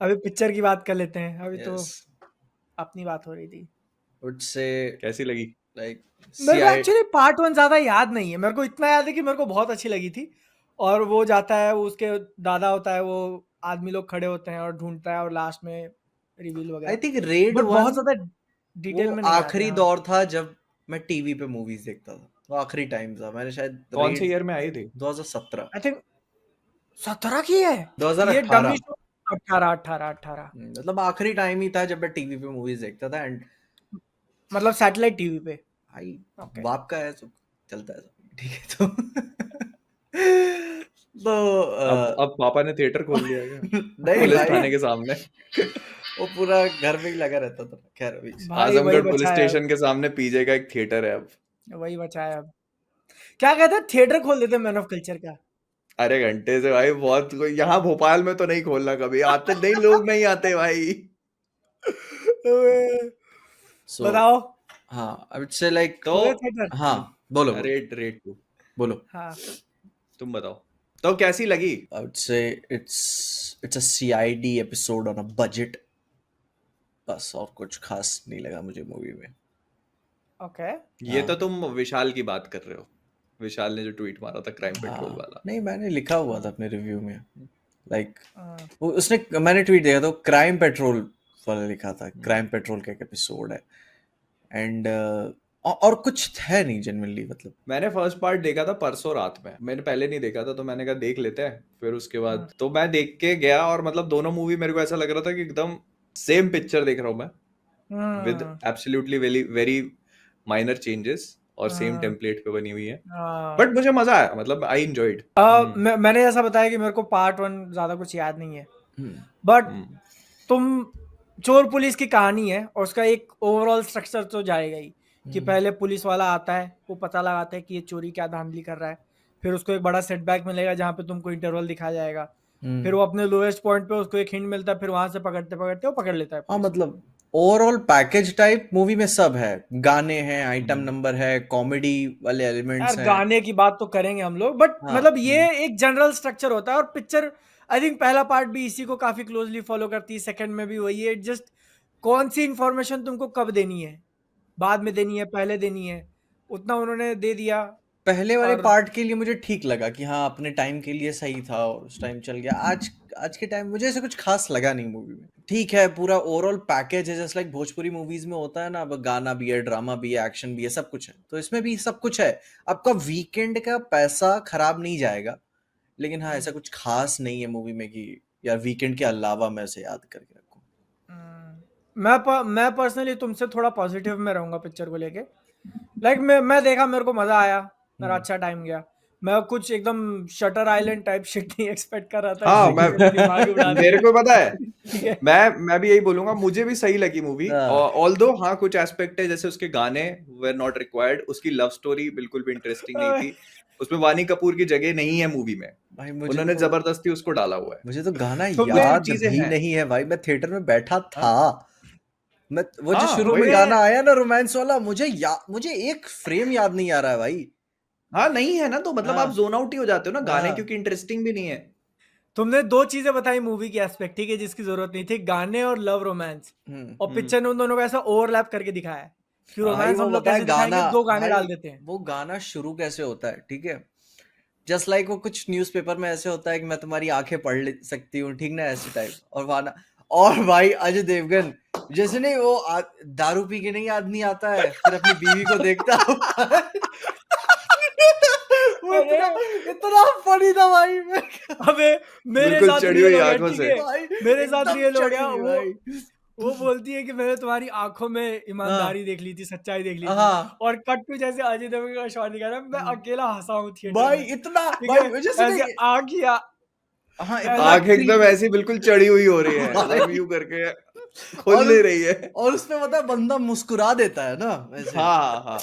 अभी पिक्चर की बात कर लेते हैं, अभी तो Yes. अपनी बात हो रही थी। Would say कैसी लगी? like मेरे को CI. एक्चुअली पार्ट 1 ज़्यादा याद नहीं है, मेरे को इतना याद है कि मेरे को बहुत अच्छी लगी थी। और वो जाता है, वो उसके दादा होता है, वो आदमी लोग खड़े होते हैं और ढूँढता है और लास्ट में रिवील I वगैरह। think Raid बट बहुत 1 ज़्यादा डिटेल वो में नहीं याद है। आखिरी हाँ। दौर था जब मैं टीवी पे मूवीज देखता था। वो आखिरी टाइम था। मैंने शायद कौन से Raid ईयर में आई थी? 2017 आई थिंक 17 की है? ये 2018 डमी शो 18। मतलब आखिरी टाइम ही था जब मैं टीवी पे मूवीज देखता था। एंड मतलब सैटेलाइट टीवी पे। भाई ओके। बाप का है तो चलता है सब, ठीक है। तो तो अब पापा ने थिएटर खोल दिया क्या? नहीं पुलिस भाई, थाने के सामने, वो पूरा घर में ही लगा रहता था। खैर अभी भाई वही आजमगढ़ पुलिस बचा है अब, स्टेशन के सामने पीजे का एक थिएटर है अब। वही बचा है अब। क्या कहते हैं, थिएटर खोल देते हैं मैन ऑफ कल्चर का। अरे घंटे से भाई, बहुत यहाँ भोपाल में तो नहीं खोलना, कभी आते नहीं, लोग नहीं आते भाई। so बताओ, हाँ, I would say like तो खोले थिएटर? हाँ, बोलो बोलो रेट टू, बोलो। हाँ। तुम बताओ तो कैसी लगी? I would say it's a CID episode on a budget. बस और कुछ खास नहीं लगा मुझे मूवी में। ओके। ये हाँ। तो तुम विशाल की बात कर रहे हो, विशाल ने जो ट्वीट मारा था क्राइम पेट्रोल हाँ, वाला। नहीं मैंने लिखा हुआ था अपने रिव्यू में, लाइक हाँ। वो उसने, मैंने ट्वीट देखा तो क्राइम पेट्रोल वाला लिखा था, क्राइम पेट्रोल का एक एपिसोड है। एंड और कुछ है नहीं जनरली, मतलब मैंने फर्स्ट पार्ट देखा था परसों रात में, मैंने पहले नहीं देखा था, तो मैंने कहा देख लेते हैं। फिर उसके बाद तो मैं देख के गया, और मतलब दोनों मूवी मेरे को ऐसा लग रहा था कि एकदम सेम पिक्चर देख रहा हूँ मैं, with absolutely very very minor changes, और सेम टेम्पलेट पे बनी हुई है। बट मुझे मजा आया, मतलब आई एंजॉयड। मैंने ऐसा बताया कि मेरे को पार्ट 1 ज्यादा कुछ याद नहीं है, बट तुम चोर पुलिस की कहानी है और उसका एक ओवरऑल स्ट्रक्चर तो जाएगा ही कि पहले पुलिस वाला आता है, वो पता लगाता है कि ये चोरी क्या धांधली कर रहा है, फिर उसको एक बड़ा सेटबैक मिलेगा जहाँ पे तुमको इंटरवल दिखाया जाएगा, फिर वो अपने लोएस्ट पॉइंट पे उसको एक हिंट मिलता है, फिर वहां से पकड़ते पकड़ते वो पकड़ लेता है हाँ, पुलिस। मतलब ओवरऑल पैकेज टाइप मूवी में सब है, गाने हैं, आइटम नंबर है, कॉमेडी वाले एलिमेंट्स यार हैं। गाने की बात तो करेंगे हम लोग, बट हाँ। मतलब ये एक जनरल स्ट्रक्चर होता है, और पिक्चर आई थिंक पहला पार्ट भी इसी को काफी क्लोजली फॉलो करती है, सेकंड में भी वही है। जस्ट कौन सी इंफॉर्मेशन तुमको कब देनी है, बाद में देनी है, पहले देनी है, उतना उन्होंने दे दिया। पहले वाले और पार्ट के लिए मुझे ठीक लगा कि हाँ अपने टाइम के लिए सही था और उस टाइम चल गया। आज के टाइम मुझे ऐसा कुछ खास लगा नहीं मूवी में। ठीक है, पूरा ओवरऑल पैकेज है, जैसे लाइक भोजपुरी मूवीज में होता है ना, अब गाना भी है, ड्रामा भी है, एक्शन भी है, सब कुछ है, तो इसमें भी सब कुछ है। आपका वीकेंड का पैसा खराब नहीं जाएगा, लेकिन हाँ ऐसा कुछ खास नहीं है मूवी में कि यार वीकेंड के अलावा मैं उसे याद करके रखूं। मैं पर्सनली तुमसे थोड़ा पॉजिटिव में रहूंगा पिक्चर को लेके। लाइक मैं देखा, मेरे को मजा आया, मेरा अच्छा टाइम गया। मैं कुछ एकदम शटर आइलैंड टाइप शिट नहीं एक्सपेक्ट कर रहा था, हाँ, जिसने मेरा दिमाग ही उड़ा दिया। मेरे को पता है, ठीक है। मैं भी यही बोलूंगा, मुझे भी सही लगी मूवी। ऑल्दो हाँ कुछ एस्पेक्ट है, जैसे उसके गाने वेर नॉट रिक्वायर्ड, उसकी लव स्टोरी बिल्कुल भी इंटरेस्टिंग नहीं थी, उसमें वानी कपूर की जगह नहीं है मूवी में, भाई मुझे उन्होंने तो जबरदस्ती उसको डाला हुआ है। मुझे तो गाना तुमने याद चीजें भी हैं। नहीं है भाई, मैं थिएटर में बैठा था। मैं वो जो हाँ, शुरू में तुमने गाना आया ना रोमांस वाला, मुझे एक फ्रेम याद नहीं आ रहा है भाई। हाँ नहीं है ना, तो मतलब हाँ। आप जोन आउट ही हो जाते हो ना गाने, हाँ। क्योंकि इंटरेस्टिंग भी नहीं है। तुमने दो चीजें बताई मूवी की एस्पेक्ट, ठीक है, जिसकी जरूरत नहीं थी, गाने और लव रोमांस, और पिक्चर ने उन दोनों को ऐसा ओवरलैप करके दिखाया है कि भाई रोमांस वो हम लोग बताए कैसे दिखाएंगे, गाना, दो गाने भाई डाल देते हैं। वो गाना शुरू कैसे होता है, ठीक है, जस्ट लाइक वो कुछ न्यूज़पेपर में ऐसे होता है कि मैं तुम्हारी आंखें पढ़ सकती हूँ, ठीक ना, ऐसे टाइप, और गाना, और भाई अजय देवगन जैसे नहीं वो दारू पी के नहीं आदमी आता है, फिर अपनी बीवी को देखता है वो इतना फनी था भाई। अबे मेरे बिल्कुल साथ चढ़ी रियल हुई हो गया, आंखों ठीक से। है, भाई मेरे साथ एकदम रियल हो चढ़ी गया। हुई भाई। वो बोलती है कि मैंने तुम्हारी आंखों में ईमानदारी देख ली थी, सच्चाई देख ली थी, हाँ और कट टू जैसे अजय देवगन का शॉट दिखा रहा है, मैं अकेला हंसा हूँ थिएटर भाई में, इतना ठीक भाई है, मुझे से ऐसे नहीं, आँखिया हाँ ऐसा आंख एकदम ऐसी बिल्कुल चढ़ी हुई हो रही है, भाई। एकदम यूं करके खुल नहीं रही है। और उसमें पता है बंदा मुस्कुरा देता है ना वैसे, हाँ हाँ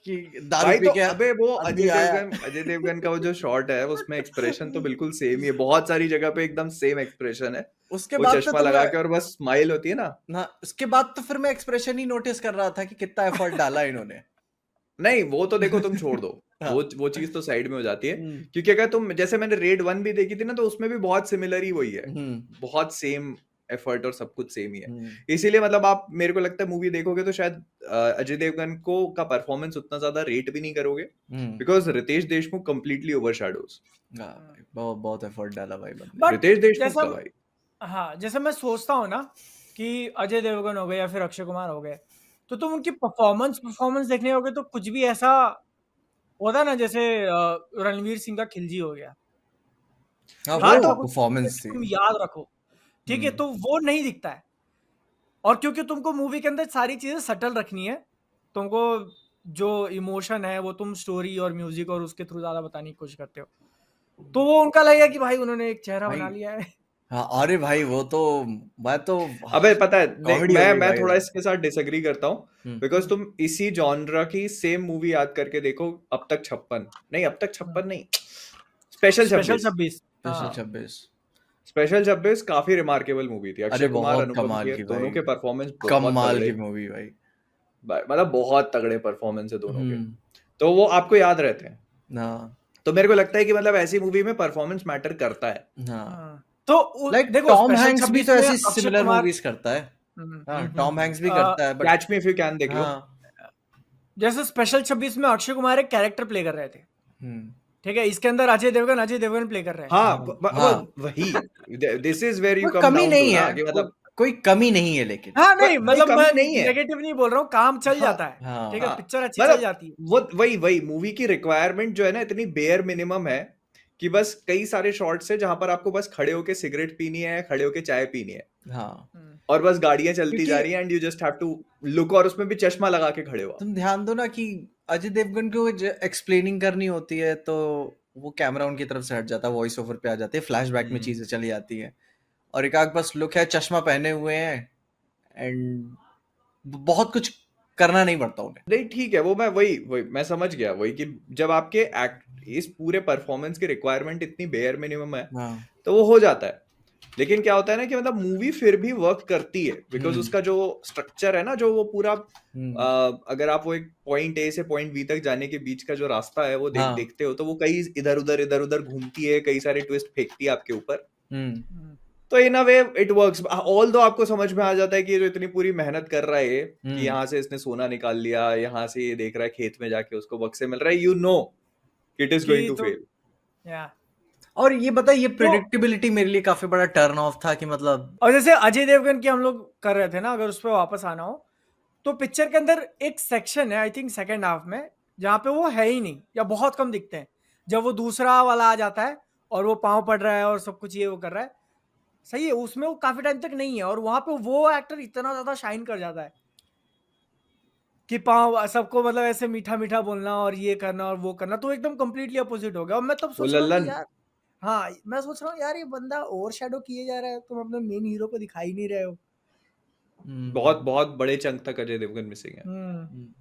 कि दारू भाई, पी तो के अबे वो आदमी आया। अजय देवगन का वो जो शॉट है, उसमें एक्सप्रेशन तो बिल्कुल सेम ही है, बहुत सारी जगह पे एकदम सेम एक्सप्रेशन है। उसके वो बाद तो चश्मा लगा के और बस स्माइल होती है ना। उसके बाद तो फिर मैं एक्सप्रेशन ही नोटिस कर रहा था कि कितना एफर्ट डाला इन्होंने। नहीं वो तो देखो तुम छोड़ दो, हाँ। वो चीज तो साइड में हो जाती है, क्योंकि अगर तुम, जैसे मैंने रेड 1 भी देखी थी ना, तो उसमें भी बहुत सिमिलर ही वही है, बहुत सेम एफर्ट और सब कुछ सेम ही है। हम्म, इसीलिए मतलब आप मेरे को लगता है मूवी देखोगे तो शायद अजय देवगन को का परफॉर्मेंस उतना ज्यादा रेट भी नहीं करोगे, hmm, because Riteish Deshmukh completely overshadows. हाँ भाई, बहुत बहुत एफर्ट डाला भाई बंदे ने। बट रितेश देशमुख जैसा का भाई हाँ, जैसे मैं सोचता हूँ ना कि अजय देवगन हो गए या फिर अक्षय कुमार हो गए, तो तुम उनकी परफॉर्मेंस देखने होगे तो कुछ भी ऐसा होता है ना, जैसे रणवीर सिंह का खिलजी हो गया, हाँ, कुछ हाँ वो ऐसा तो कुछ परफॉर्मेंस थी। तुम याद रखो, ठीक है, हम्म, तो वो नहीं दिखता है। और क्योंकि तुमको मूवी के अंदर सारी चीजें सटल रखनी है, तुमको जो इमोशन है वो तुम स्टोरी और म्यूजिक और उसके थ्रू ज्यादा बताने की कोशिश करते हो, तो वो उनका लगेगा कि भाई उन्होंने एक चेहरा भाई बना लिया है। हाँ, अरे भाई वो तो मैं तो अबे पता है कॉमेडी हो मैं गई मैं भाई थोड़ा वो। इसके साथ डिसएग्री करता हूँ, बिकॉज तुम इसी जॉनरा की सेम मूवी याद करके देखो, अब तक 56 नहीं, अब तक 56 नहीं, स्पेशल स्पेशल 26। 26। स्पेशल हाँ 26 स्पेशल 26 काफी रिमार्केबल मूवी थी। अरे अक्षय कुमार, बहुत अनुपम कमाल खेर की दोनों भाई, के परफॉर्मेंस बहुत कमाल तगड़े, की मूवी भाई। मतलब बहुत तगड़े परफॉर्मेंस है दोनों के, हम्म, तो वो आपको याद रहते हैं। हाँ तो मेरे को लगता है कि मतलब ऐसी मूवी में परफॉर्मेंस मैटर करता है। हाँ, हाँ। तो लाइक देखो टॉम स्पेशल हैंक्स भी 26 तो में ऐसी अक्षय सिमिलर कुमार मूवीज करता है। हम्म, हाँ, हम्म, टॉम हैंक्स भी अ, करता है but catch me if you can देख लो। हाँ, जैसे स्पेशल 26 में अक्षय कुमार एक कैरेक्टर प्ले कर रहे थे, हम्म, ठीक है, इसके अंदर अजय देवगन प्ले कर रहे हैं। हाँ हाँ, वही, दिस इज वेयर यू कोई कम कमी डाउन टू नहीं ना है, कि मतलब कोई कमी नहीं है लेकिन। हाँ नहीं, नहीं, मतलब मैं कमी नहीं है। नेगेटिव नहीं बोल रहा हूँ, काम चल हाँ जाता है, हाँ ठीक है, हाँ, पिक्चर अच्छी चल मतलब जाती है। वो वही वही मूवी की रिक्वायरमेंट जो है ना इतनी बेयर मिनिमम है कि बस कई सारे शॉट्स है जहां पर आपको बस खड़े होके सिगरेट पीनी है, खड़े होके चाय पीनी है, हाँ, हम्म, और बस गाड़ियां चलती जा क्योंकि रही हैं and you just have to look, और उसमें भी चश्मा लगा के खड़े हो। तुम ध्यान दो ना कि अजय देवगन को एक्सप्लेनिंग करनी होती है तो वो कैमरा उनकी तरफ से हट जाता है, वॉइस ओवर पे आ जाती है, फ्लैशबैक में चीजें चली जाती हैं, और एक आग बस लुक है, चश्मा पहने हुए हैं, एंड बहुत कुछ करना नहीं पड़ता उन्हें। नहीं ठीक है, वो मैं वही वही मैं समझ गया, वही कि जब आपके एक्ट इस पूरे परफॉर्मेंस की रिक्वायरमेंट इतनी बेयर मिनिमम है हाँ, तो वो हो जाता है। लेकिन क्या होता है ना कि मतलब मूवी फिर भी वर्क करती है बिकॉज उसका जो स्ट्रक्चर है ना, जो वो पूरा अगर आप वो एक पॉइंट ए से पॉइंट बी तक जाने के बीच का जो रास्ता है वो हाँ, देखते हो तो वो कई इधर उधर घूमती है, कई सारे ट्विस्ट फेंकती है आपके ऊपर, तो इन अ वे इट वर्क्स। ऑल दो आपको समझ में आ जाता है कि ये जो इतनी पूरी मेहनत कर रहा है कि यहाँ से इसने सोना निकाल लिया, यहाँ से ये देख रहा है खेत में जाके उसको बक्से मिल रहा है, you know it is going कि टू तो फेल। या और ये बता, ये तो प्रिडिक्टेबिलिटी मेरे लिए काफी बड़ा टर्न ऑफ था कि मतलब और जैसे अजय देवगन की हम लोग कर रहे थे ना, अगर उस पर वापस आना हो तो पिक्चर के अंदर एक सेक्शन है आई थिंक सेकेंड हाफ में जहाँ पे वो है ही नहीं या बहुत कम दिखते हैं, जब वो दूसरा वाला आ जाता है और वो पाँव पड़ रहा है और सब कुछ ये वो कर रहा है, सही है, उसमें वो काफी टाइम तक नहीं है और वहां पे वो एक्टर इतना ज्यादा शाइन कर जाता है कि पाँव सबको मतलब ऐसे मीठा मीठा बोलना और ये करना और वो करना, तो एकदम कंप्लीटली अपोजिट हो गया। और मैं तब वो सोच रहा हूँ कि लल्लन यार, हाँ मैं सोच रहा हूँ यार ये बंदा ओवर शेडो किए जा रहा है, तुम अपने मेन हीरो को दिखाई नहीं रहे हो। बहुत बहुत बड़े चंक तक अजय देवगन मिसिंग है।